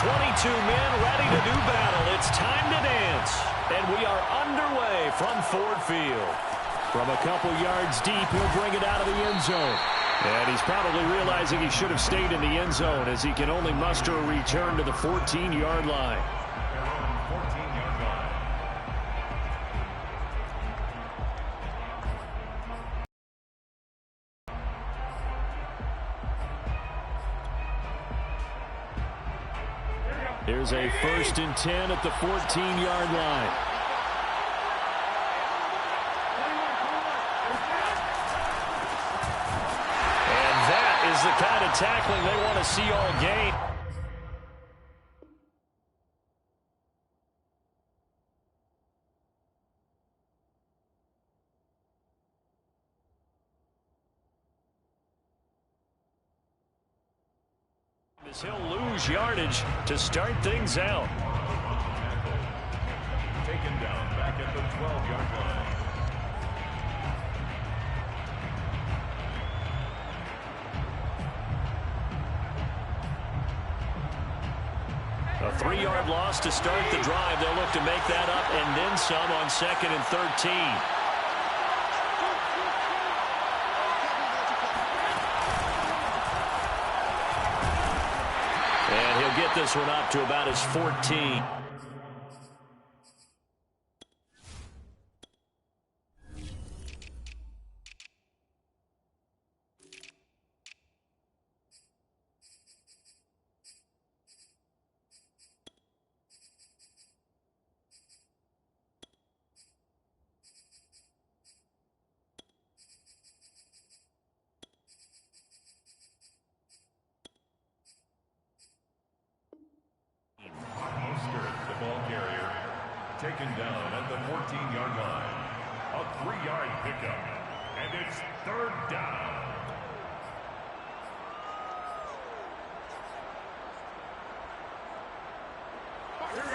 22 men ready to do battle. It's time to dance. And we are underway from Ford Field. From a couple yards deep, he'll bring it out of the end zone. And he's probably realizing he should have stayed in the end zone as he can only muster a return to the 14-yard line. Here's a 1st and 10 at the 14-yard line. And that is the kind of tackling they want to see all game. He'll lose yardage to start things out. Taken down back at the 12-yard line. A 3-yard loss to start the drive. They'll look to make that up and then some on 2nd and 13. And he'll get this one up to about his 14. Taken down at the 14-yard line. A 3-yard pickup. And it's 3rd down.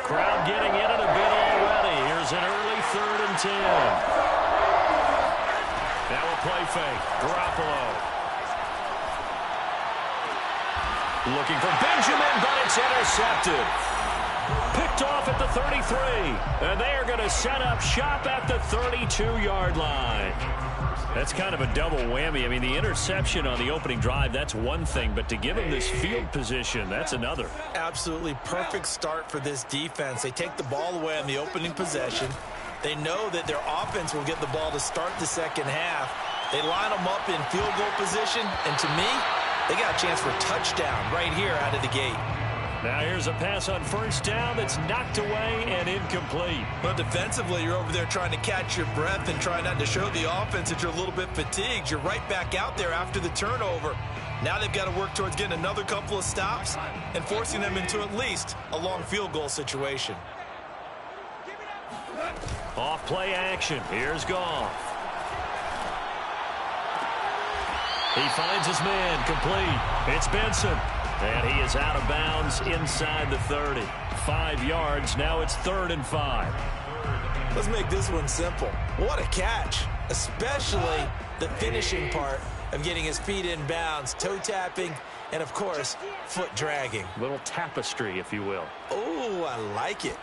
Crowd getting in it a bit already. Here's an early 3rd and 10. Now a play fake. Garoppolo. Looking for Benjamin, but it's intercepted. Picked off at the 33, and they are going to set up shop at the 32-yard line. That's kind of a double whammy. I mean, the interception on the opening drive, that's one thing, but to give him this field position, that's another. Absolutely perfect start for this defense. They take the ball away on the opening possession. They know that their offense will get the ball to start the second half. They line them up in field goal position, and to me, they got a chance for a touchdown right here out of the gate. Now here's a pass on 1st down that's knocked away and incomplete. But defensively, you're over there trying to catch your breath and try not to show the offense that you're a little bit fatigued. You're right back out there after the turnover. Now they've got to work towards getting another couple of stops and forcing them into at least a long field goal situation. Off play action. Here's Goff. He finds his man complete. It's Benson. And he is out of bounds inside the 30. 5 yards. Now it's 3rd and 5. Let's make this one simple. What a catch, especially the finishing part of getting his feet in bounds, toe tapping, and, of course, foot dragging. Little tapestry, if you will. Oh, I like it.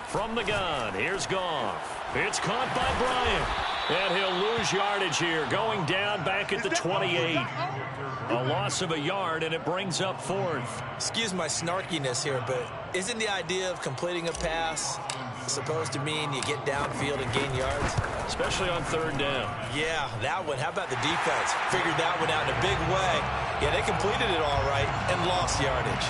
From the gun, here's Goff. It's caught by Bryant. And he'll lose yardage here, going down back at the 28. A loss of a yard, and it brings up 4th. Excuse my snarkiness here, but isn't the idea of completing a pass supposed to mean you get downfield and gain yards? Especially on 3rd down. Yeah, that one. How about the defense? Figured that one out in a big way. Yeah, they completed it all right and lost yardage.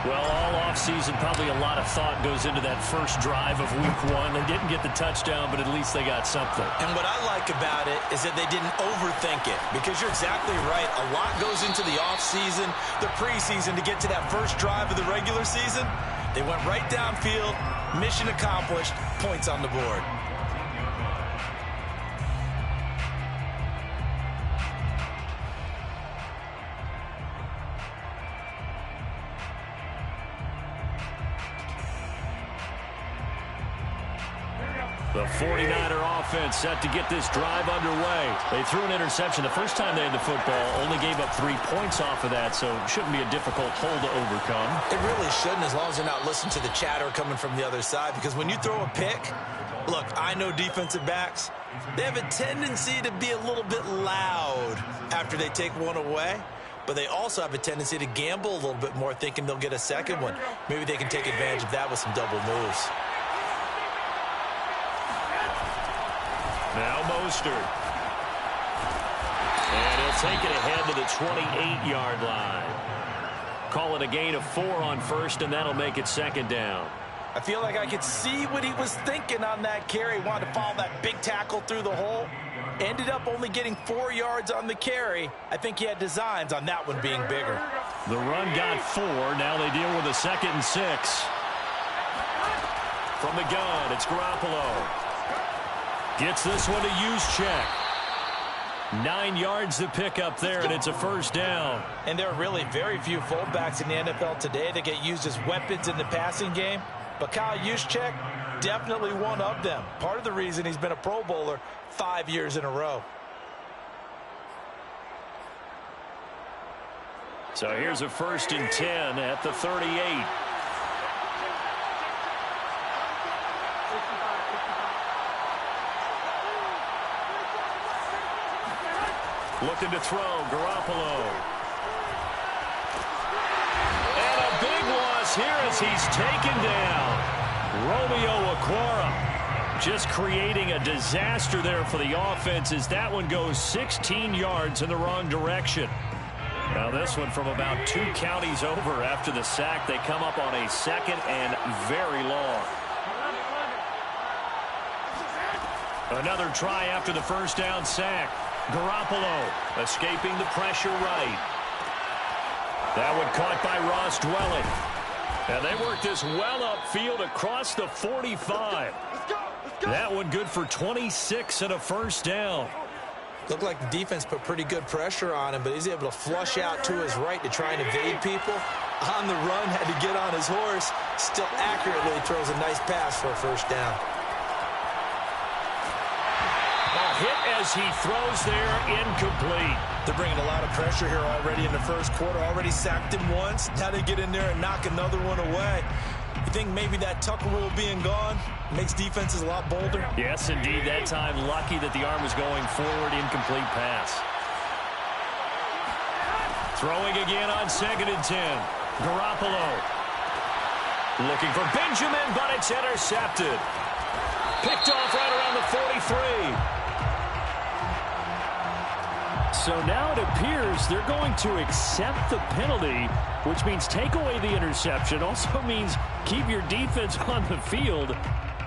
Well, all offseason, probably a lot of thought goes into that first drive of week 1. They didn't get the touchdown, but at least they got something. And what I like about it is that they didn't overthink it, because you're exactly right. A lot goes into the offseason, the preseason to get to that first drive of the regular season. They went right downfield, mission accomplished, points on the board. The 49er offense set to get this drive underway. They threw an interception the first time they had the football, only gave up 3 points off of that, so it shouldn't be a difficult hole to overcome. It really shouldn't, as long as they're not listening to the chatter coming from the other side, because when you throw a pick, look, I know defensive backs, they have a tendency to be a little bit loud after they take one away, but they also have a tendency to gamble a little bit more, thinking they'll get a second one. Maybe they can take advantage of that with some double moves. Now Mostert. And he'll take it ahead to the 28-yard line. Call it a gain of 4 on first, and that'll make it second down. I feel like I could see what he was thinking on that carry. He wanted to follow that big tackle through the hole. Ended up only getting 4 yards on the carry. I think he had designs on that one being bigger. The run got 4. Now they deal with a 2nd and 6. From the gun, it's Garoppolo. Gets this one to Juszczyk. 9 yards to pick up there, and it's a first down. And there are really very few fullbacks in the NFL today that get used as weapons in the passing game. But Kyle Juszczyk, definitely one of them. Part of the reason he's been a Pro Bowler 5 years in a row. So here's a 1st and 10 at the 38. Looking to throw, Garoppolo. And a big loss here as he's taken down. Romeo Okwara just creating a disaster there for the offense as that one goes 16 yards in the wrong direction. Now this one from about 2 counties over after the sack. They come up on a 2nd and very long. Another try after the first down sack. Garoppolo escaping the pressure right. That one caught by Ross Dwelling. And they work this well upfield across the 45. That one good for 26 and a first down. Looked like the defense put pretty good pressure on him, but he's able to flush out to his right to try and evade people. On the run, had to get on his horse. Still accurately throws a nice pass for a first down. Hit as he throws there, incomplete. They're bringing a lot of pressure here already in the first quarter. Already sacked him once. Now they get in there and knock another one away. You think maybe that Tucker rule being gone makes defenses a lot bolder? Yes, indeed. That time lucky that the arm was going forward. Incomplete pass. Throwing again on 2nd and 10. Garoppolo. Looking for Benjamin, but it's intercepted. Picked off right around the 43. So now it appears they're going to accept the penalty, which means take away the interception. Also means keep your defense on the field.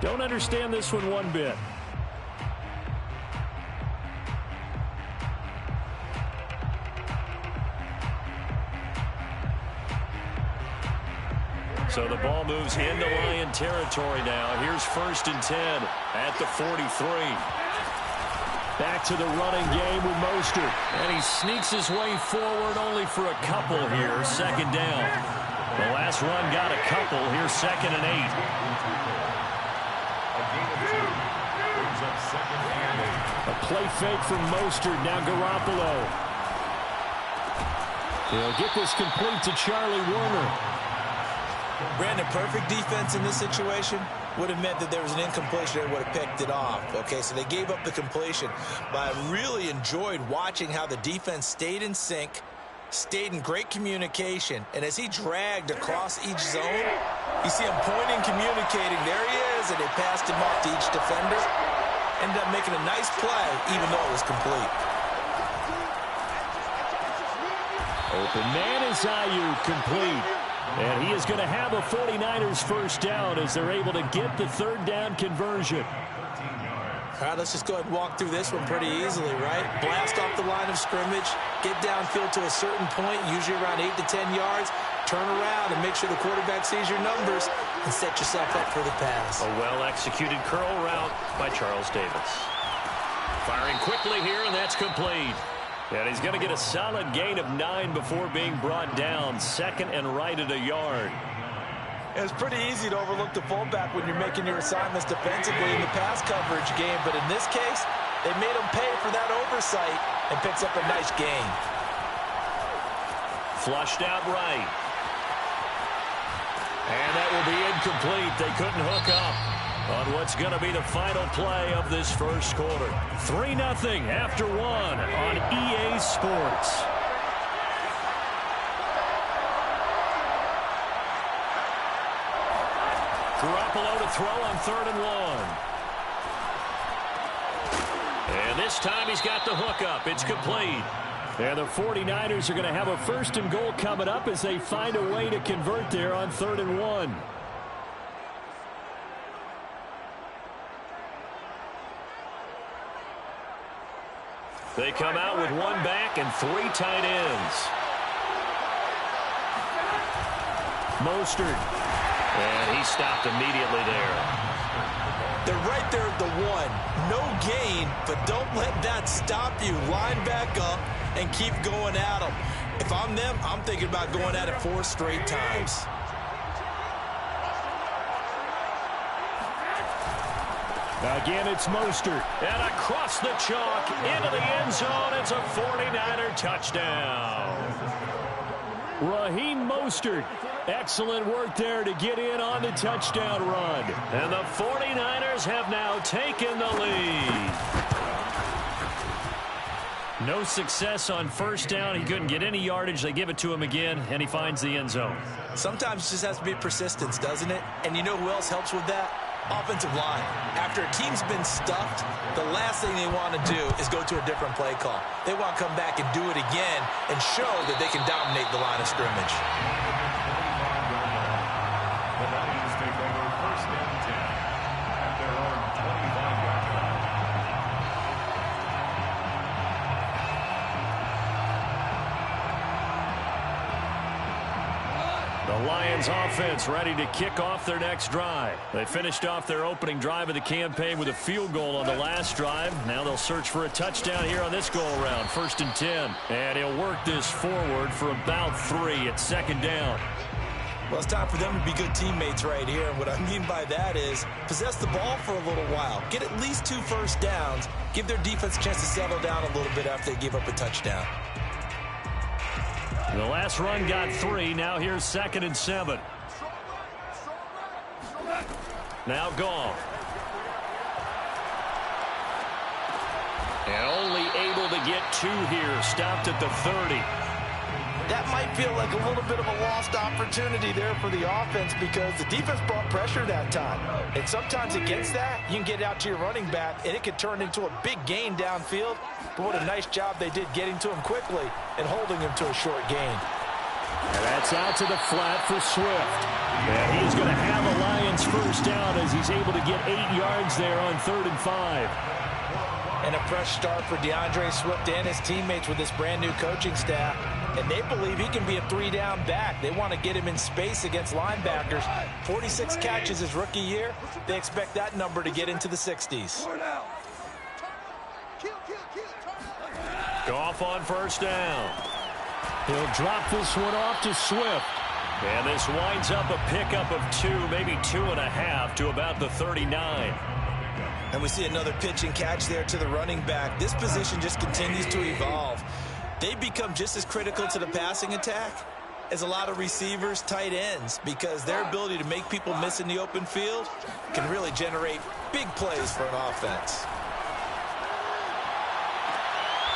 Don't understand this one bit. So the ball moves into Lion territory now. Here's 1st and 10 at the 43. Back to the running game with Mostert. And he sneaks his way forward only for a couple here. 2nd down. The last run got a couple. Here's 2nd and 8. A play fake from Mostert. Now Garoppolo. He'll get this complete to Charlie Woerner. Brandon, perfect defense in this situation would have meant that there was an incompletion. They would have picked it off. Okay, so they gave up the completion. But I really enjoyed watching how the defense stayed in sync, stayed in great communication. And as he dragged across each zone, you see him pointing, communicating. There he is, and they passed him off to each defender. Ended up making a nice play, even though it was complete. Open man is Ayuk, complete. And he is going to have a 49ers first down as they're able to get the 3rd down conversion. All right, let's just go ahead and walk through this one pretty easily, right? Blast off the line of scrimmage, get downfield to a certain point, usually around 8 to 10 yards, turn around and make sure the quarterback sees your numbers and set yourself up for the pass. A well-executed curl route by Charles Davis. Firing quickly here, and that's complete. And he's going to get a solid gain of 9 before being brought down. 2nd and right at a yard. It's pretty easy to overlook the fullback when you're making your assignments defensively in the pass coverage game, but in this case, they made him pay for that oversight and picks up a nice gain. Flushed out right. And that will be incomplete. They couldn't hook up on what's going to be the final play of this first quarter. 3-0 after one on EA Sports. Garoppolo to throw on 3rd and 1. And this time he's got the hookup. It's complete. And the 49ers are going to have a 1st and goal coming up as they find a way to convert there on 3rd and 1. They come out with 1 back and 3 tight ends. Mostert. And he stopped immediately there. They're right there at the 1. No gain, but don't let that stop you. Line back up and keep going at them. If I'm them, I'm thinking about going at it 4 straight times. Again, it's Mostert. And across the chalk, into the end zone. It's a 49er touchdown. Raheem Mostert. Excellent work there to get in on the touchdown run. And the 49ers have now taken the lead. No success on 1st down. He couldn't get any yardage. They give it to him again, and he finds the end zone. Sometimes it just has to be persistence, doesn't it? And you know who else helps with that? Offensive line. After a team's been stuffed, the last thing they want to do is go to a different play call. They want to come back and do it again and show that they can dominate the line of scrimmage. The Lions take over 1st and 10 at their own 25-yard line. The Lions offense ready to kick off their next drive. They finished off their opening drive of the campaign with a field goal on the last drive. Now they'll search for a touchdown here on this go-around. 1st and 10. And he'll work this forward for about 3 at 2nd down. Well, it's time for them to be good teammates right here. And what I mean by that is possess the ball for a little while. Get at least 2 first downs. Give their defense a chance to settle down a little bit after they give up a touchdown. The last run got 3. Now here's 2nd and 7. Now Goff. And only able to get 2 here. Stopped at the 30. That might feel like a little bit of a lost opportunity there for the offense because the defense brought pressure that time. And sometimes against that, you can get out to your running back, and it could turn into a big gain downfield. But what a nice job they did getting to him quickly and holding him to a short gain. And that's out to the flat for Swift. And he's going to have a Lions 1st down as he's able to get 8 yards there on 3rd and 5. And a fresh start for DeAndre Swift and his teammates with this brand-new coaching staff. And they believe he can be a 3-down back. They want to get him in space against linebackers. 46 catches his rookie year. They expect that number to get into the 60s. Goff on 1st down. He'll drop this one off to Swift. And this winds up a pickup of 2, maybe 2.5 to about the 39. And we see another pitch and catch there to the running back. This position just continues to evolve. They become just as critical to the passing attack as a lot of receivers, tight ends, because their ability to make people miss in the open field can really generate big plays for an offense.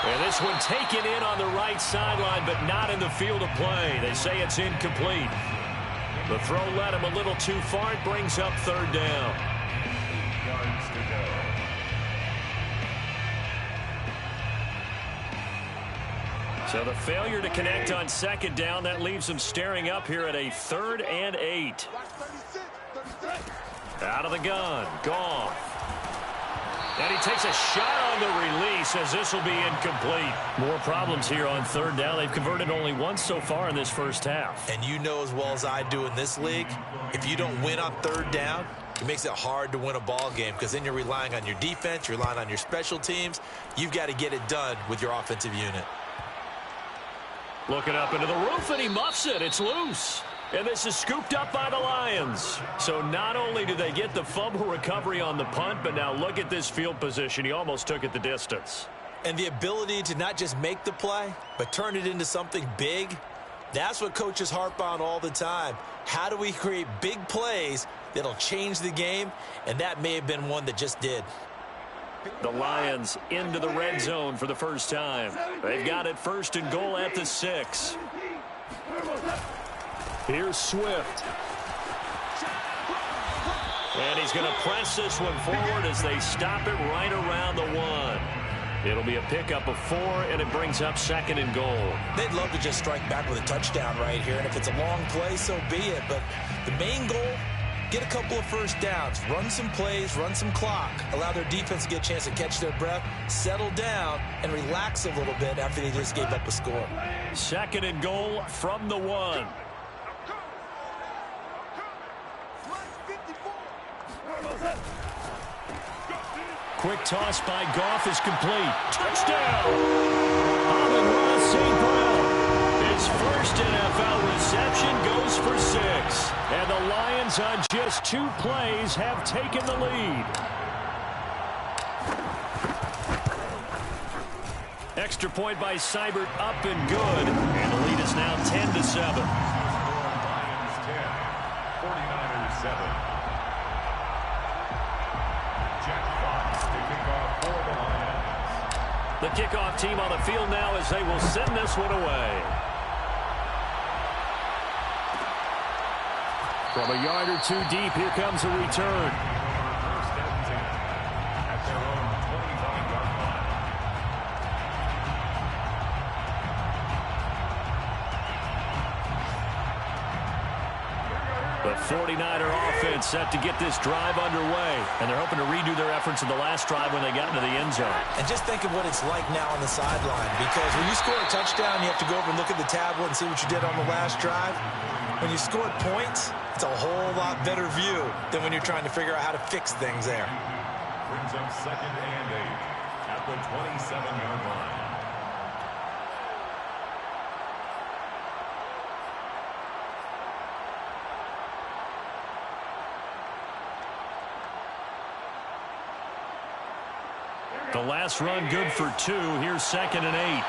And this one taken in on the right sideline, but not in the field of play. They say it's incomplete. The throw led him a little too far. It brings up 3rd down. Yards to go. So the failure to connect on 2nd down, that leaves them staring up here at a 3rd and 8. Out of the gun, Goff. And he takes a shot on the release as this will be incomplete. More problems here on 3rd down. They've converted only once so far in this 1st half. And you know as well as I do in this league, if you don't win on 3rd down, it makes it hard to win a ball game because then you're relying on your defense, you're relying on your special teams. You've got to get it done with your offensive unit. Looking up into the roof, and he muffs it. It's loose. And this is scooped up by the Lions. So not only do they get the fumble recovery on the punt, but now look at this field position. He almost took it the distance. And the ability to not just make the play, but turn it into something big, that's what coaches harp on all the time. How do we create big plays that'll change the game? And that may have been one that just did. The Lions into the red zone for the first time. They've got it 1st and goal at the 6. Here's Swift. And he's going to press this one forward as they stop it right around the 1. It'll be a pickup of 4, and it brings up 2nd and goal. They'd love to just strike back with a touchdown right here, and if it's a long play, so be it. But the main goal, get a couple of first downs, run some plays, run some clock, allow their defense to get a chance to catch their breath, settle down, and relax a little bit after they just gave up a score. 2nd and goal from the 1. Quick toss by Goff is complete. Touchdown! Amon-Ra St. Brown. His first NFL reception goes for 6. And the Lions on just 2 plays have taken the lead. Extra point by Seibert up and good. And the lead is now 10-7. Lions 10, 49ers 7. The kickoff team on the field now as they will send this one away. From a yard or 2 deep, here comes a return. First and 10 at their own 25-yard line. The 49er offense set to get this drive underway, and they're hoping to redo their efforts in the last drive when they got into the end zone. And just think of what it's like now on the sideline, because when you score a touchdown, you have to go over and look at the tablet and see what you did on the last drive. When you scored points, it's a whole lot better view than when you're trying to figure out how to fix things there. Brings up 2nd and 8 at the 27-yard line. The last run good for 2. Here's 2nd and 8.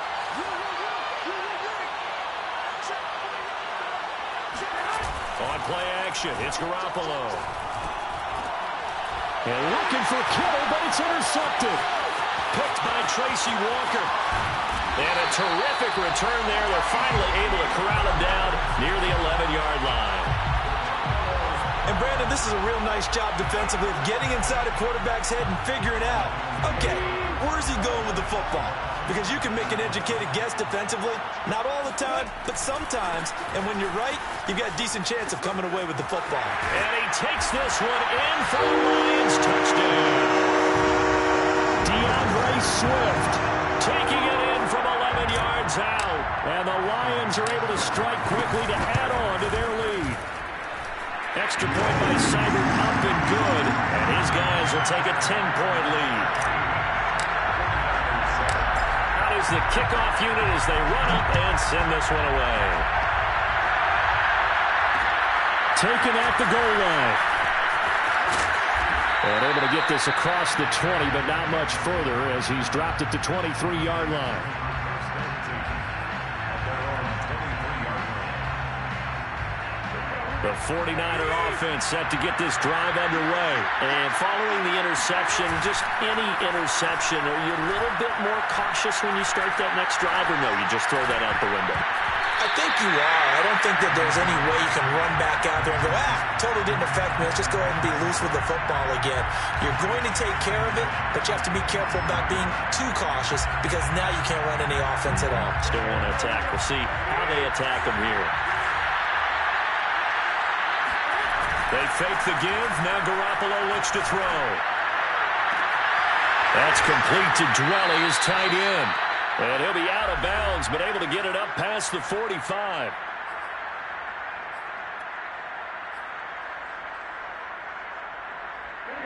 On play action, it's Garoppolo. And looking for Kittle, but it's intercepted. Picked by Tracy Walker. And a terrific return there. They're finally able to corral him down near the 11-yard line. And Brandon, this is a real nice job defensively of getting inside a quarterback's head and figuring out, okay, where's he going with the football? Because you can make an educated guess defensively, not all the time, but sometimes. And when you're right, you've got a decent chance of coming away with the football. And he takes this one in for the Lions touchdown. DeAndre Swift taking it in from 11 yards out. And the Lions are able to strike quickly to add on to their lead. Extra point by Seibert up and good. And his guys will take a 10-point lead. That is the kickoff unit as they run up and send this one away. Taken at the goal line. And able to get this across the 20, but not much further as he's dropped it to 23-yard line. The 49er offense set to get this drive underway. And following the interception, just any interception, are you a little bit more cautious when you start that next drive, or no, you just throw that out the window? I think you are. I don't think that there's any way you can run back out there and go, totally didn't affect me. Let's just go ahead and be loose with the football again. You're going to take care of it, but you have to be careful about being too cautious because now you can't run any offense at all. Still want to attack. We'll see how they attack them here. They fake the give. Now Garoppolo looks to throw. That's complete to Dwelly, is tight end. And he'll be out of bounds, but able to get it up past the 45.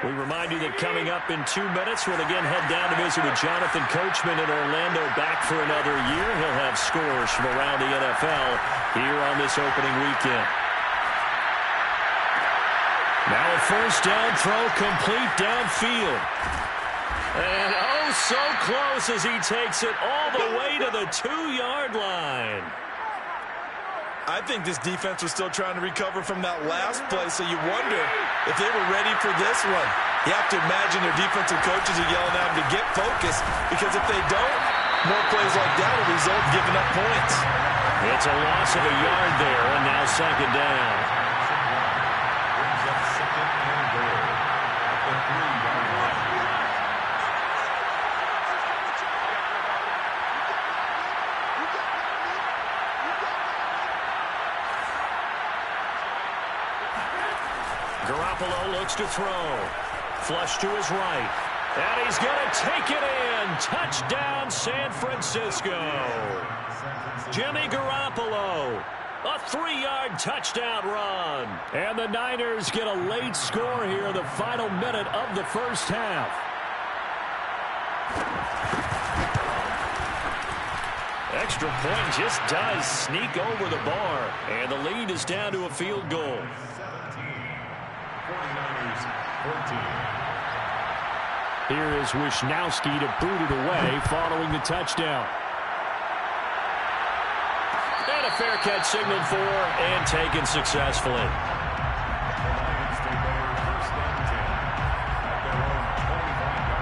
We remind you that coming up in 2 minutes, we'll again head down to visit with Jonathan Coachman in Orlando, back for another year. He'll have scores from around the NFL here on this opening weekend. Now a first down throw complete downfield. And oh, so close as he takes it all the way to the 2-yard line. I think this defense was still trying to recover from that last play, so you wonder if they were ready for this one. You have to imagine their defensive coaches are yelling at them to get focused, because if they don't, more plays like that will result in giving up points. It's a loss of a yard there, and now second down. Brings up second and goal at the 3-yard line. Garoppolo looks to throw. Flush to his right. And he's going to take it in. Touchdown, San Francisco. Jimmy Garoppolo. A 3-yard touchdown run. And the Niners get a late score here in the final minute of the first half. Extra point just does sneak over the bar. And the lead is down to a field goal. 49ers 14. Here is Wisnowski to boot it away following the touchdown. And a fair catch signaled for and taken successfully. The Lions take over first and 10 at their own 25-yard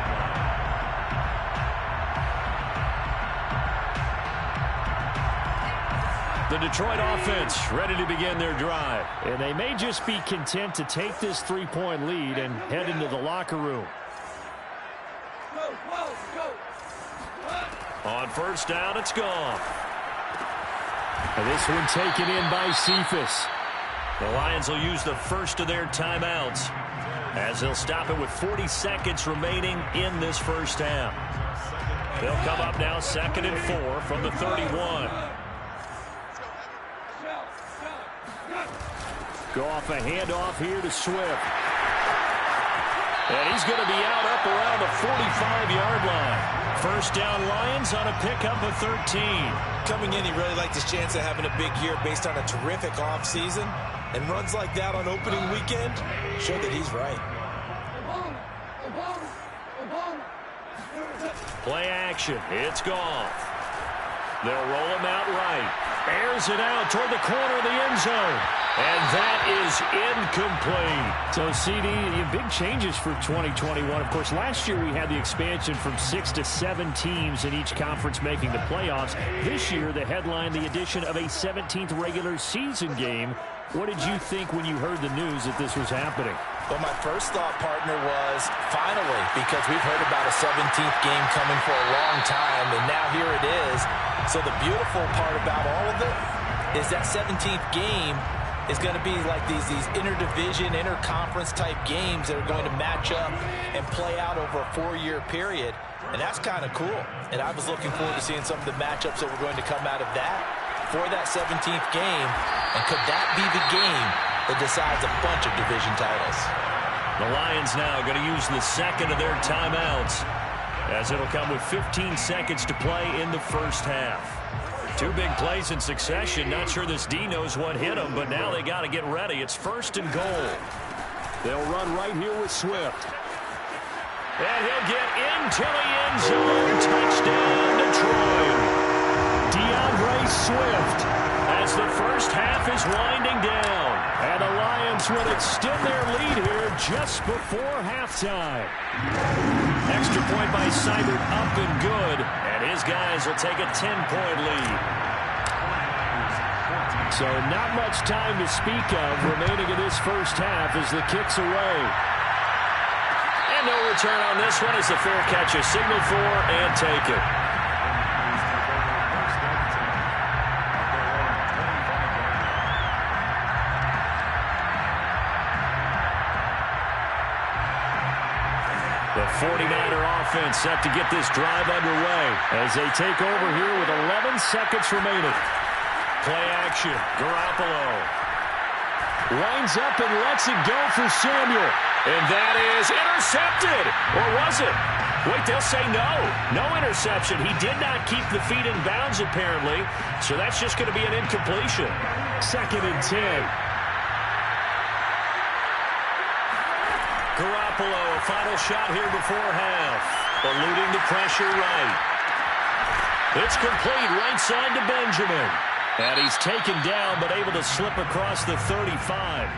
line. The Detroit offense ready to begin their drive. And they may just be content to take this 3-point lead and head into the locker room. On first down, it's gone. And this one taken in by Cephas. The Lions will use the first of their timeouts as they'll stop it with 40 seconds remaining in this first half. They'll come up now 2nd and 4 from the 31. Go off a handoff here to Swift. And he's going to be out up around the 45-yard line. First down Lions on a pickup of 13. Coming in, he really liked his chance of having a big year based on a terrific offseason. And runs like that on opening weekend show that he's right. Play action. It's gone. They'll roll him out right. Airs it out toward the corner of the end zone. And that is incomplete. So, CD, big changes for 2021. Of course, last year we had the expansion from 6 to 7 teams in each conference making the playoffs. This year, the headline, the addition of a 17th regular season game. What did you think when you heard the news that this was happening? Well, my first thought, partner, was finally, because we've heard about a 17th game coming for a long time, and now here it is. So the beautiful part about all of it is that 17th game is going to be like these interdivision, interconference type games that are going to match up and play out over a 4-year period. And that's kind of cool. And I was looking forward to seeing some of the matchups that were going to come out of that for that 17th game. And could that be the game that decides a bunch of division titles? The Lions now going to use the second of their timeouts, as it'll come with 15 seconds to play in the first half. 2 big plays in succession. Not sure this D knows what hit him, but now they got to get ready. It's 1st and goal. They'll run right here with Swift. And he'll get into the end zone. Touchdown, Detroit. DeAndre Swift as the first half is winding down. And the Lions will extend their lead here just before halftime. Extra point by Seibert up and good. And his guys will take a 10-point lead. So not much time to speak of remaining in this first half as the kick's away. And no return on this one as the fair catch is signaled for and taken. The 49er offense set to get this drive underway as they take over here with 11 seconds remaining. Play action. Garoppolo winds up and lets it go for Samuel. And that is intercepted. Or was it? Wait, they'll say no. No interception. He did not keep the feet in bounds, apparently. So that's just going to be an incompletion. 2nd and 10. Garoppolo, a final shot here before half. Eluding the pressure right. It's complete right side to Benjamin. And he's taken down but able to slip across the 35.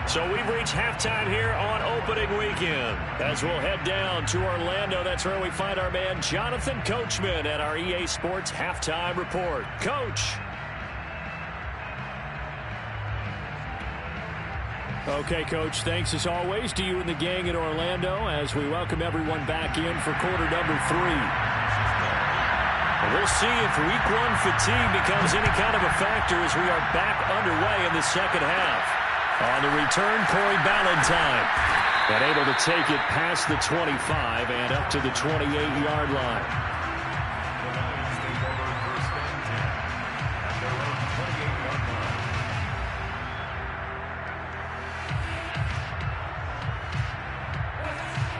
So we've reached halftime here on opening weekend. As we'll head down to Orlando, that's where we find our man Jonathan Coachman at our EA Sports Halftime Report. Coach. Okay, Coach, thanks as always to you and the gang in Orlando as we welcome everyone back in for quarter number 3. We'll see if week 1 fatigue becomes any kind of a factor as we are back underway in the second half. On the return, Corey Ballantyne. And able to take it past the 25 and up to the 28-yard line.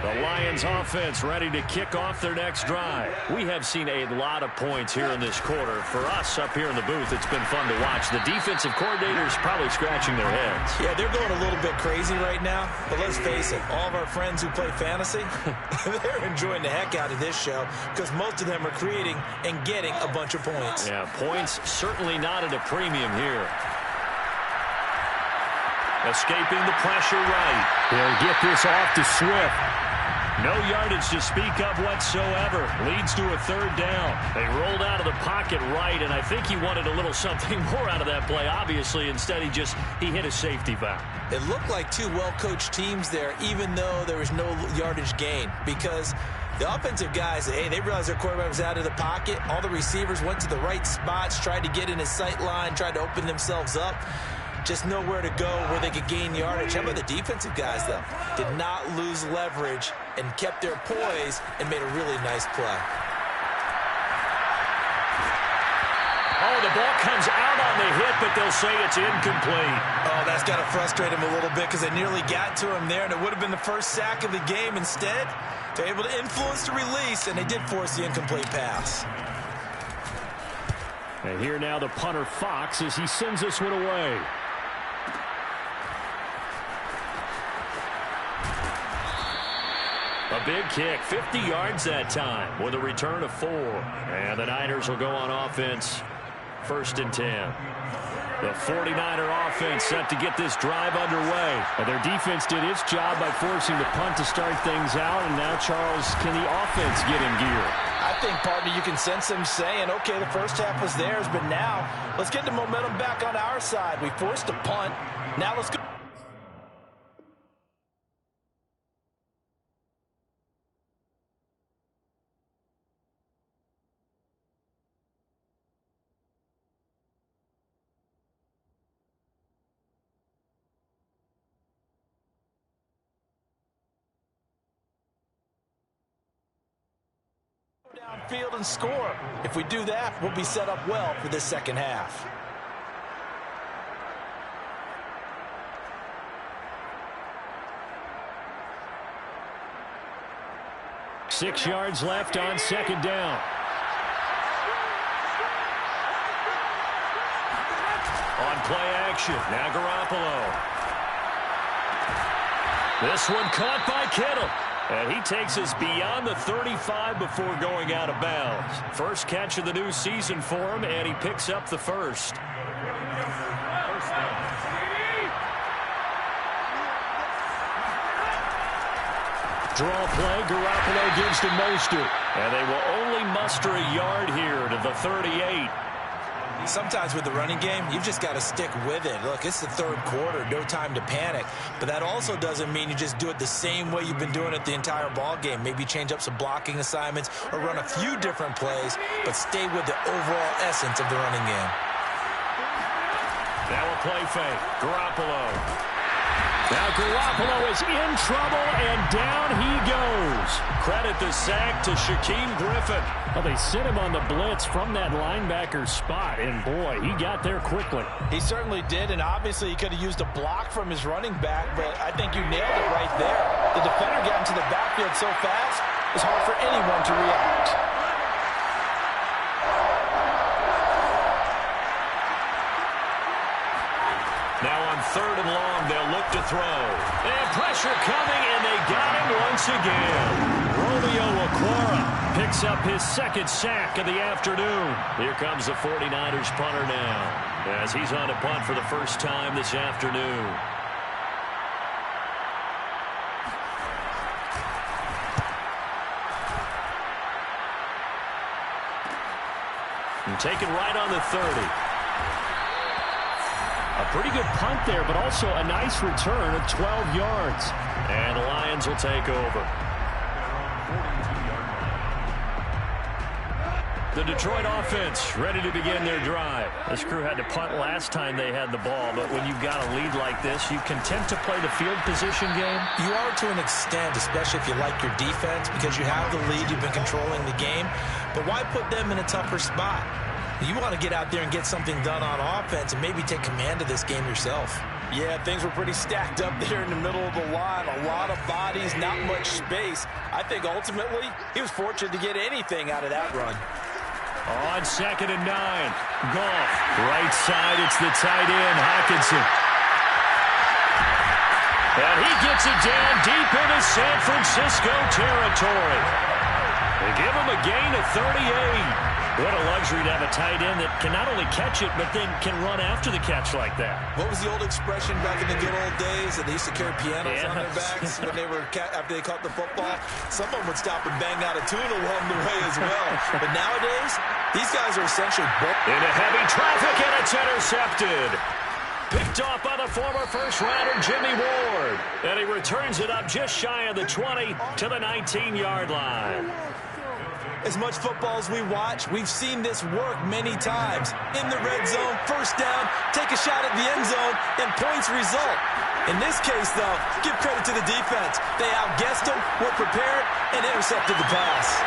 The Lions offense ready to kick off their next drive. We have seen a lot of points here in this quarter. For us up here in the booth, it's been fun to watch. The defensive coordinators probably scratching their heads. Yeah, they're going a little bit crazy right now. But let's face it, all of our friends who play fantasy, they're enjoying the heck out of this show because most of them are creating and getting a bunch of points. Yeah, points certainly not at a premium here. Escaping the pressure right. He'll get this off to Swift. No yardage to speak of whatsoever. Leads to a third down. They rolled out of the pocket right, and I think he wanted a little something more out of that play. Obviously, instead he hit a safety valve. It looked like two well-coached teams there, even though there was no yardage gain, because the offensive guys, hey, they realized their quarterback was out of the pocket. All the receivers went to the right spots, tried to get in his sight line, tried to open themselves up. Just nowhere to go where they could gain yardage. How about the defensive guys, though? Did not lose leverage and kept their poise and made a really nice play. Oh, the ball comes out on the hit, but they'll say it's incomplete. Oh, that's got to frustrate him a little bit because they nearly got to him there, and it would have been the first sack of the game. Instead, they're able to influence the release, and they did force the incomplete pass. And here now the punter Fox as he sends this one away. A big kick, 50 yards that time with a return of 4. And the Niners will go on offense, 1st and 10. The 49er offense set to get this drive underway. Well, their defense did its job by forcing the punt to start things out. And now, Charles, can the offense get in gear? I think, partner, you can sense them saying, okay, the first half was theirs, but now let's get the momentum back on our side. We forced a punt. Now let's go. Downfield and score. If we do that, we'll be set up well for this second half. Six yards left on second down. On play action, now Garoppolo. This one caught by Kittle. And he takes us beyond the 35 before going out of bounds. First catch of the new season for him, and he picks up the first. Draw play, Garoppolo gives to Mostert. And they will only muster a yard here to the 38. Sometimes with the running game, you've just got to stick with it. Look, it's the third quarter, no time to panic. But that also doesn't mean you just do it the same way you've been doing it the entire ball game. Maybe change up some blocking assignments or run a few different plays, but stay with the overall essence of the running game. Now a play fake. Garoppolo. Now Garoppolo is in trouble, and down he goes. Credit the sack to Shaquem Griffin. Well, they sent him on the blitz from that linebacker spot, and boy, he got there quickly. He certainly did, and obviously he could have used a block from his running back, but I think you nailed it right there. The defender got into the backfield so fast, it's hard for anyone to react. Now on 3rd and long, they'll look to throw. And pressure coming, and they got him once again. Romeo Okwara picks up his second sack of the afternoon. Here comes the 49ers punter now, as he's on to punt for the first time this afternoon. And taken right on the 30. A pretty good punt there, but also a nice return of 12 yards. And the Lions will take over. The Detroit offense ready to begin their drive. This crew had to punt last time they had the ball, but when you've got a lead like this, you content to play the field position game? You are to an extent, especially if you like your defense, because you have the lead, you've been controlling the game. But why put them in a tougher spot? You want to get out there and get something done on offense and maybe take command of this game yourself. Yeah, things were pretty stacked up there in the middle of the line. A lot of bodies, not much space. I think ultimately he was fortunate to get anything out of that run. On 2nd and 9, Goff. Right side, it's the tight end, Hockenson. And he gets it down deep into San Francisco territory. They give him a gain of 38. What a luxury to have a tight end that can not only catch it, but then can run after the catch like that. What was the old expression back in the good old days that they used to carry pianos on their backs when they were after they caught the football? Someone would stop and bang out a tune along the way as well. But nowadays, these guys are essentially into heavy traffic, and it's intercepted. Picked off by the former first-rounder Jimmy Ward. And he returns it up just shy of the 20 to the 19-yard line. As much football as we watch, we've seen this work many times. In the red zone, first down, take a shot at the end zone, and points result. In this case, though, give credit to the defense. They outguessed them, were prepared, and intercepted the pass.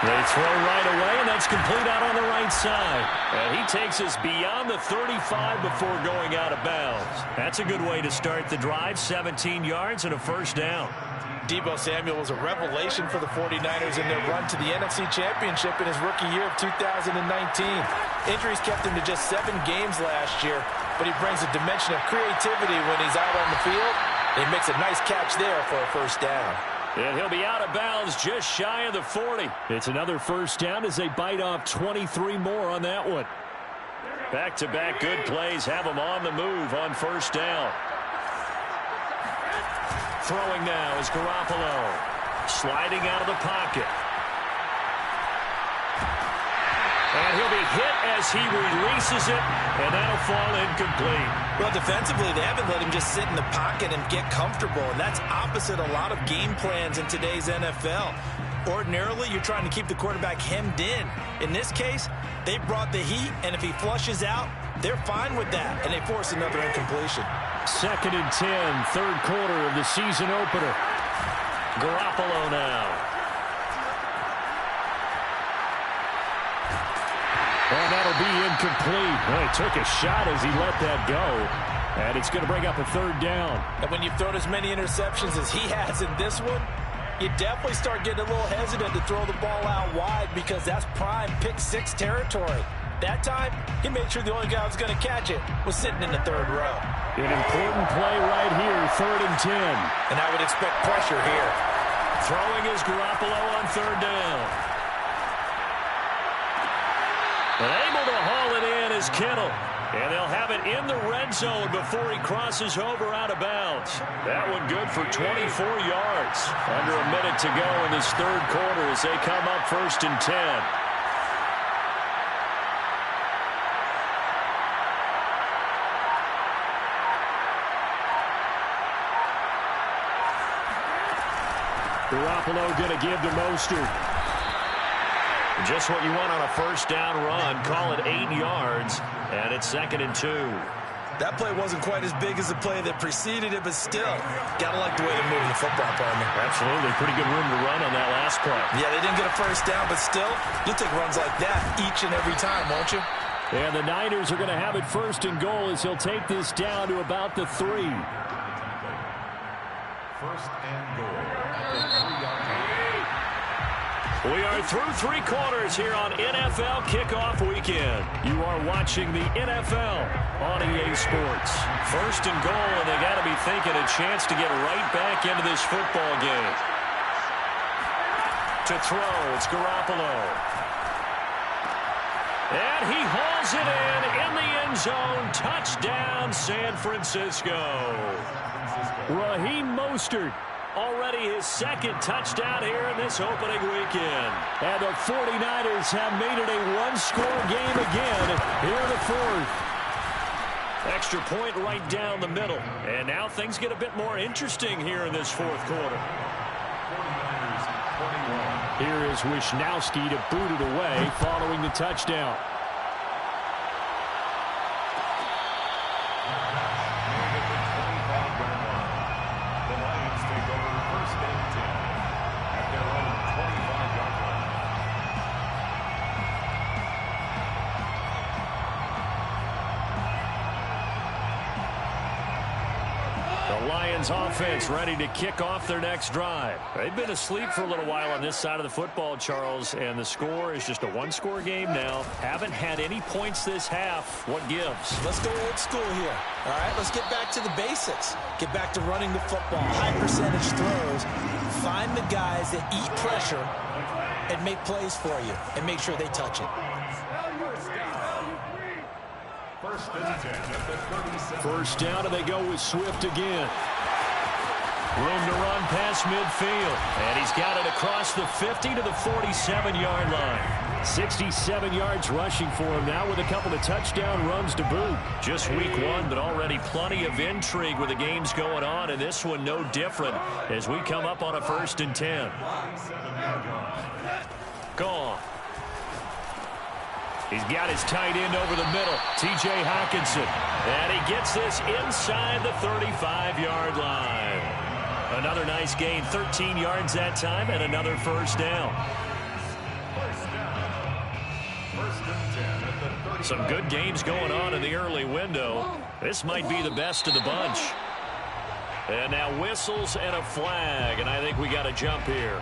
They throw right away, and that's complete out on the right side. And he takes us beyond the 35 before going out of bounds. That's a good way to start the drive, 17 yards and a first down. Deebo Samuel was a revelation for the 49ers in their run to the NFC Championship in his rookie year of 2019. Injuries kept him to just 7 games last year, but he brings a dimension of creativity when he's out on the field. He makes a nice catch there for a first down. And he'll be out of bounds just shy of the 40. It's another first down as they bite off 23 more on that one. Back-to-back good plays have them on the move on first down. Throwing now is Garoppolo. Sliding out of the pocket. And he'll be hit as he releases it, and that'll fall incomplete. Well, defensively, they haven't let him just sit in the pocket and get comfortable, and that's opposite a lot of game plans in today's NFL. Ordinarily, you're trying to keep the quarterback hemmed in. In this case, they brought the heat, and if he flushes out, they're fine with that, and they force another incompletion. 2nd and 10, third quarter of the season opener. Garoppolo now. And that'll be incomplete. Well, he took a shot as he let that go. And it's going to bring up a third down. And when you've thrown as many interceptions as he has in this one, you definitely start getting a little hesitant to throw the ball out wide because that's prime pick-6 territory. That time, he made sure the only guy who was going to catch it was sitting in the third row. An important play right here, 3rd and 10. And I would expect pressure here. Throwing is Garoppolo on third down. And able to haul it in is Kittle. And they'll have it in the red zone before he crosses over out of bounds. That one good for 24 yards. Under a minute to go in this third quarter as they come up 1st and 10. Garoppolo going to give to Mostert. Just what you want on a first down run. Call it 8 yards, and it's 2nd and 2. That play wasn't quite as big as the play that preceded it, but still, gotta like the way they're moving the football, partner. Absolutely. Pretty good room to run on that last play. Yeah, they didn't get a first down, but still, you'll take runs like that each and every time, won't you? And the Niners are going to have it 1st and goal as he'll take this down to about the 3. 1st and goal at the 3-yard line. We are through 3 quarters here on NFL Kickoff Weekend. You are watching the NFL on EA Sports. First and goal, and they got to be thinking a chance to get right back into this football game. To throw, it's Garoppolo. And he hauls it in the end zone. Touchdown, San Francisco. Raheem Mostert. Already his 2nd touchdown here in this opening weekend. And the 49ers have made it a 1-score game again here in the 4th. Extra point right down the middle. And now things get a bit more interesting here in this 4th quarter. Here is Wisnowski to boot it away following the touchdown. Offense ready to kick off their next drive. They've been asleep for a little while on this side of the football, Charles, and the score is just a 1-score game now. Haven't had any points this half. What gives? Let's go old school here. All right, let's get back to the basics. Get back to running the football, high percentage throws. Find the guys that eat pressure and make plays for you and make sure they touch it. First down, and they go with Swift again. Room to run past midfield. And he's got it across the 50 to the 47-yard line. 67 yards rushing for him now with a couple of touchdown runs to boot. Just week 1, but already plenty of intrigue with the games going on, and this one no different as we come up on a 1st and 10. Gone. He's got his tight end over the middle, T.J. Hockenson. And he gets this inside the 35-yard line. Another nice gain, 13 yards that time, and another first down. Some good games going on in the early window. This might be the best of the bunch. And now whistles and a flag, and I think we got a jump here.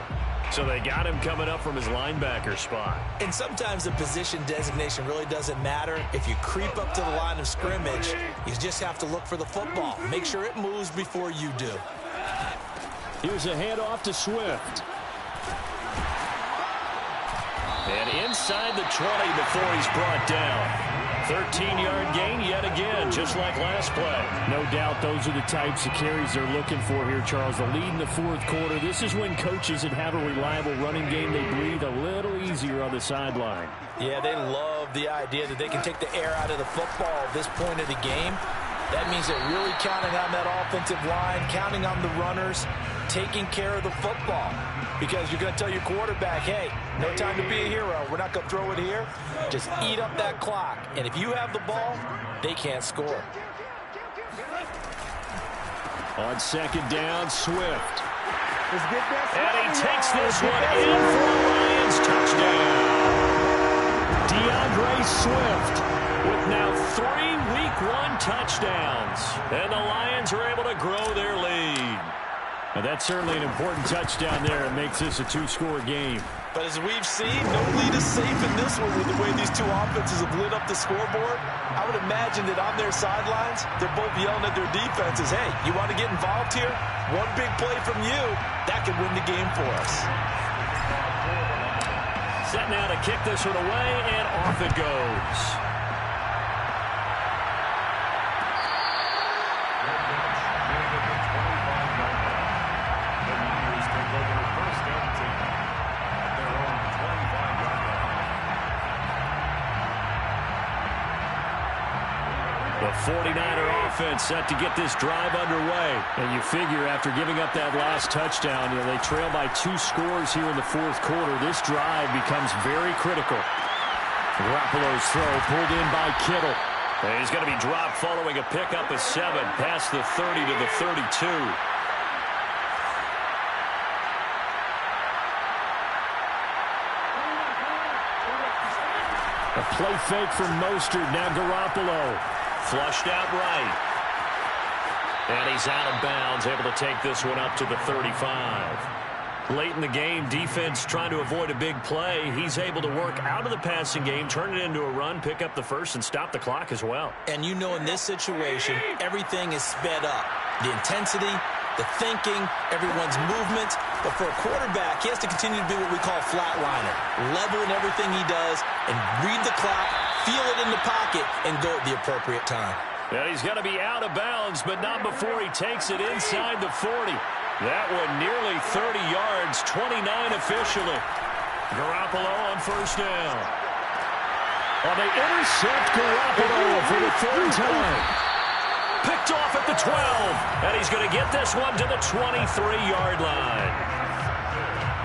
So they got him coming up from his linebacker spot. And sometimes the position designation really doesn't matter. If you creep up to the line of scrimmage, you just have to look for the football. Make sure it moves before you do. Here's a handoff to Swift. And inside the 20 before he's brought down. 13-yard gain yet again, just like last play. No doubt those are the types of carries they're looking for here, Charles. The lead in the 4th quarter. This is when coaches that have a reliable running game, they breathe a little easier on the sideline. Yeah, they love the idea that they can take the air out of the football at this point of the game. That means they're really counting on that offensive line, counting on the runners, taking care of the football. Because you're going to tell your quarterback, hey, no time to be a hero. We're not going to throw it here. Just eat up that clock. And if you have the ball, they can't score. On 2nd down, Swift. And he takes this one in for a Lions touchdown. DeAndre Swift with now 3 Week 1 touchdowns. And the Lions are able to grow their lead. Now that's certainly an important touchdown there. It makes this a 2-score game. But as we've seen, no lead is safe in this one with the way these two offenses have lit up the scoreboard. I would imagine that on their sidelines, they're both yelling at their defenses, hey, you want to get involved here? One big play from you, that could win the game for us. Set now to kick this one away, and off it goes. The 49er offense set to get this drive underway. And you figure after giving up that last touchdown, they trail by 2 scores here in the 4th quarter. This drive becomes very critical. Garoppolo's throw pulled in by Kittle. And he's going to be dropped following a pickup of 7 past the 30 to the 32. A play fake from Mostert. Now Garoppolo. Flushed out right. And he's out of bounds, able to take this one up to the 35. Late in the game, defense trying to avoid a big play. He's able to work out of the passing game, turn it into a run, pick up the first, and stop the clock as well. And you know in this situation, everything is sped up. The intensity, the thinking, everyone's movement. But for a quarterback, he has to continue to be what we call flatliner. Level in everything he does and read the clock, feel it in the pocket, and go at the appropriate time. And he's going to be out of bounds, but not before he takes it inside the 40. That one nearly 30 yards, 29 officially. Garoppolo on first down. Well, they intercept Garoppolo for the third time. Picked off at the 12, and he's going to get this one to the 23-yard line.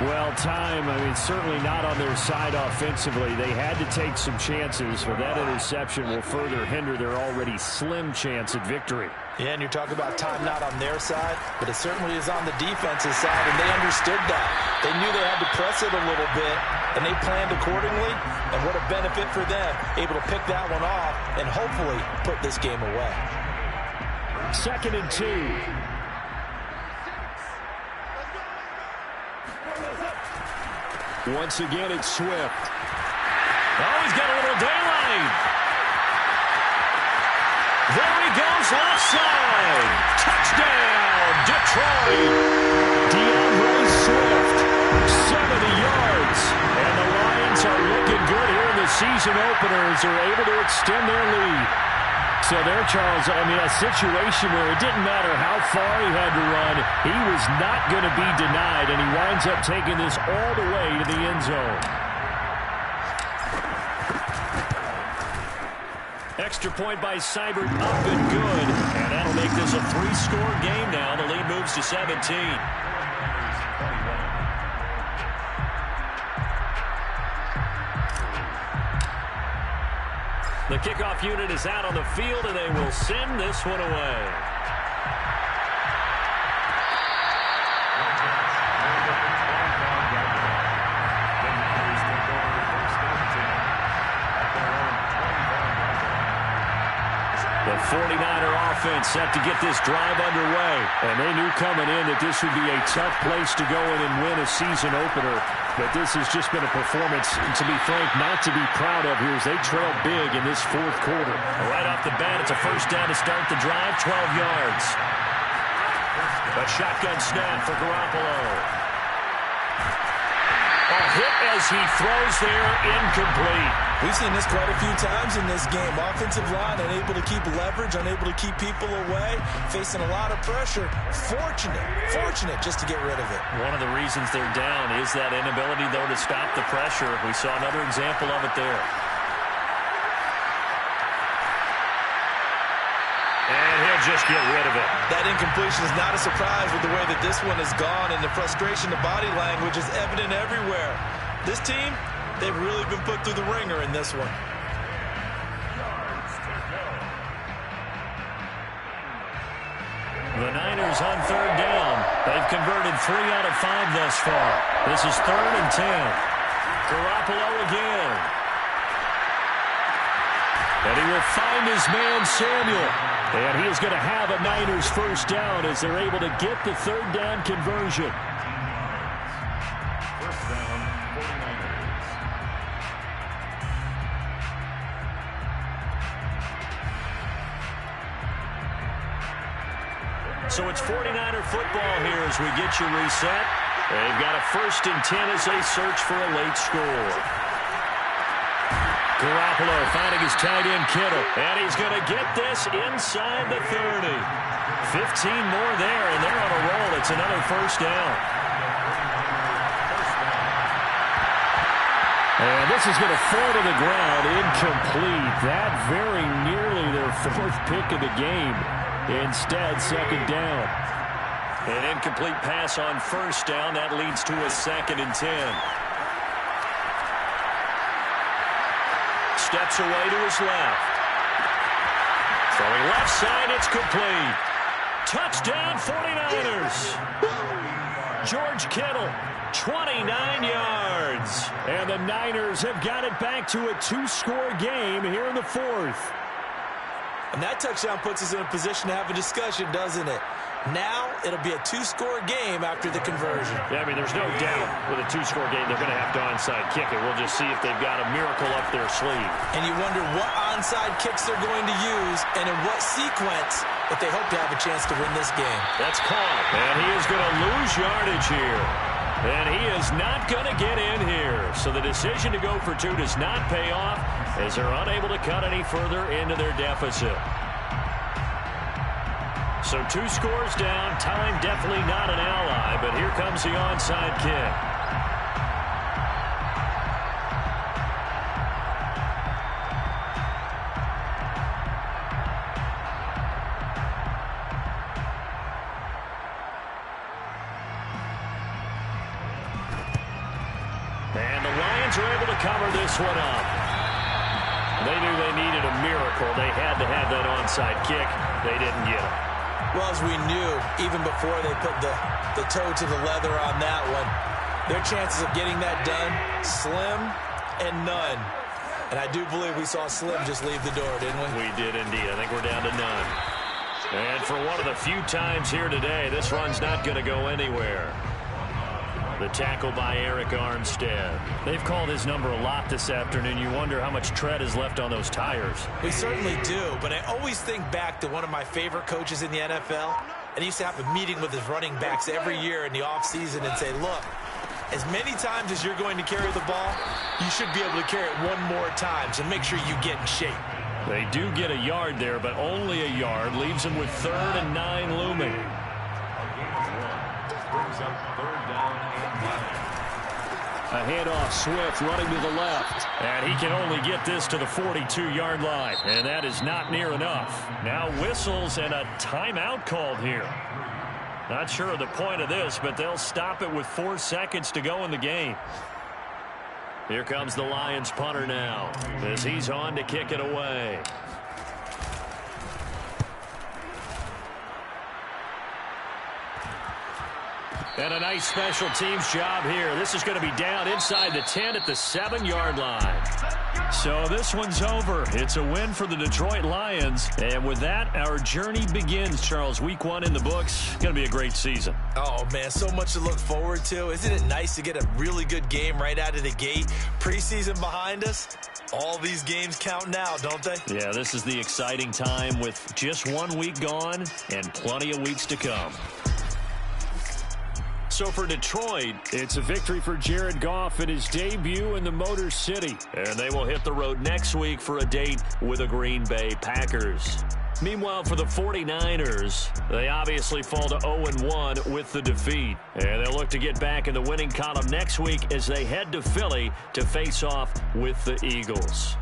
Well, time, certainly not on their side offensively. They had to take some chances, but that interception will further hinder their already slim chance at victory. Yeah, and you're talking about time not on their side, but it certainly is on the defense's side, and they understood that. They knew they had to press it a little bit, and they planned accordingly, and what a benefit for them, able to pick that one off and hopefully put this game away. 2nd and 2. Once again, it's Swift. Oh, he's got a little daylight. There he goes, left side. Touchdown, Detroit. DeAndre Swift, 70 yards. And the Lions are looking good here in the season openers. They're able to extend their lead. So there, Charles, a situation where it didn't matter how far he had to run, he was not going to be denied, and he winds up taking this all the way to the end zone. Extra point by Seibert, up and good. And that'll make this a 3-score game now. The lead moves to 17. The kickoff unit is out on the field, and they will send this one away. The 49er offense set to get this drive underway. And they knew coming in that this would be a tough place to go in and win a season opener. But this has just been a performance, to be frank, not to be proud of here as they trail big in this fourth quarter. Right off the bat, it's a first down to start the drive, 12 yards. A shotgun snap for Garoppolo. A hit as he throws there, incomplete. We've seen this quite a few times in this game. Offensive line unable to keep leverage, unable to keep people away, facing a lot of pressure. Fortunate just to get rid of it. One of the reasons they're down is that inability, though, to stop the pressure. We saw another example of it there. And he'll just get rid of it. That incompletion is not a surprise with the way that this one has gone, and the frustration, the body language is evident everywhere. This team, they've really been put through the ringer in this one. The Niners on third down. They've converted 3 out of 5 thus far. This is 3rd and 10. Garoppolo again. And he will find his man Samuel. And he is going to have a Niners first down as they're able to get the third down conversion. First down, 49ers. So it's 49er football here as we get you reset. They've got a 1st and 10 as they search for a late score. Garoppolo finding his tight end Kittle. And he's going to get this inside the 30. 15 more there, and they're on a roll. It's another first down. And this is going to fall to the ground, incomplete. That very nearly their 4th pick of the game. Instead, 2nd down. An incomplete pass on first down. That leads to a 2nd and 10. Steps away to his left. Throwing left side, it's complete. Touchdown, 49ers. George Kittle, 29 yards. And the Niners have got it back to a 2-score game here in the 4th. And that touchdown puts us in a position to have a discussion, doesn't it? Now it'll be a two-score game after the conversion. Yeah, I mean, there's no doubt with a two-score game they're going to have to onside kick it. We'll just see if they've got a miracle up their sleeve. And you wonder what onside kicks they're going to use and in what sequence if they hope to have a chance to win this game. That's caught. And he is going to lose yardage here. And he is not going to get in here. So the decision to go for two does not pay off as they're unable to cut any further into their deficit. So 2 scores down. Time definitely not an ally, but here comes the onside kick. And the Lions are able to cover this one up. They knew they needed a miracle. They had to have that onside kick. They didn't get it. Well, as we knew, even before they put the toe to the leather on that one, their chances of getting that done, slim and none. And I do believe we saw Slim just leave the door, didn't we? We did indeed. I think we're down to none. And for one of the few times here today, this run's not going to go anywhere. The tackle by Arik Armstead. They've called his number a lot this afternoon. You wonder how much tread is left on those tires. We certainly do, but I always think back to one of my favorite coaches in the NFL, and he used to have a meeting with his running backs every year in the offseason and say, look, as many times as you're going to carry the ball, you should be able to carry it one more time, so make sure you get in shape. They do get a yard there, but only a yard. Leaves them with 3rd and 9 looming. Brings up 3rd down and 9. A handoff, Swift running to the left. And he can only get this to the 42-yard line. And that is not near enough. Now whistles and a timeout called here. Not sure of the point of this, but they'll stop it with 4 seconds to go in the game. Here comes the Lions punter now as he's on to kick it away. And a nice special teams job here. This is going to be down inside the 10 at the 7-yard line. So this one's over. It's a win for the Detroit Lions. And with that, our journey begins, Charles. Week 1 in the books. Going to be a great season. Oh, man, so much to look forward to. Isn't it nice to get a really good game right out of the gate? Preseason behind us. All these games count now, don't they? Yeah, this is the exciting time with just 1 week gone and plenty of weeks to come. So for Detroit, it's a victory for Jared Goff in his debut in the Motor City. And they will hit the road next week for a date with the Green Bay Packers. Meanwhile, for the 49ers, they obviously fall to 0-1 with the defeat. And they'll look to get back in the winning column next week as they head to Philly to face off with the Eagles.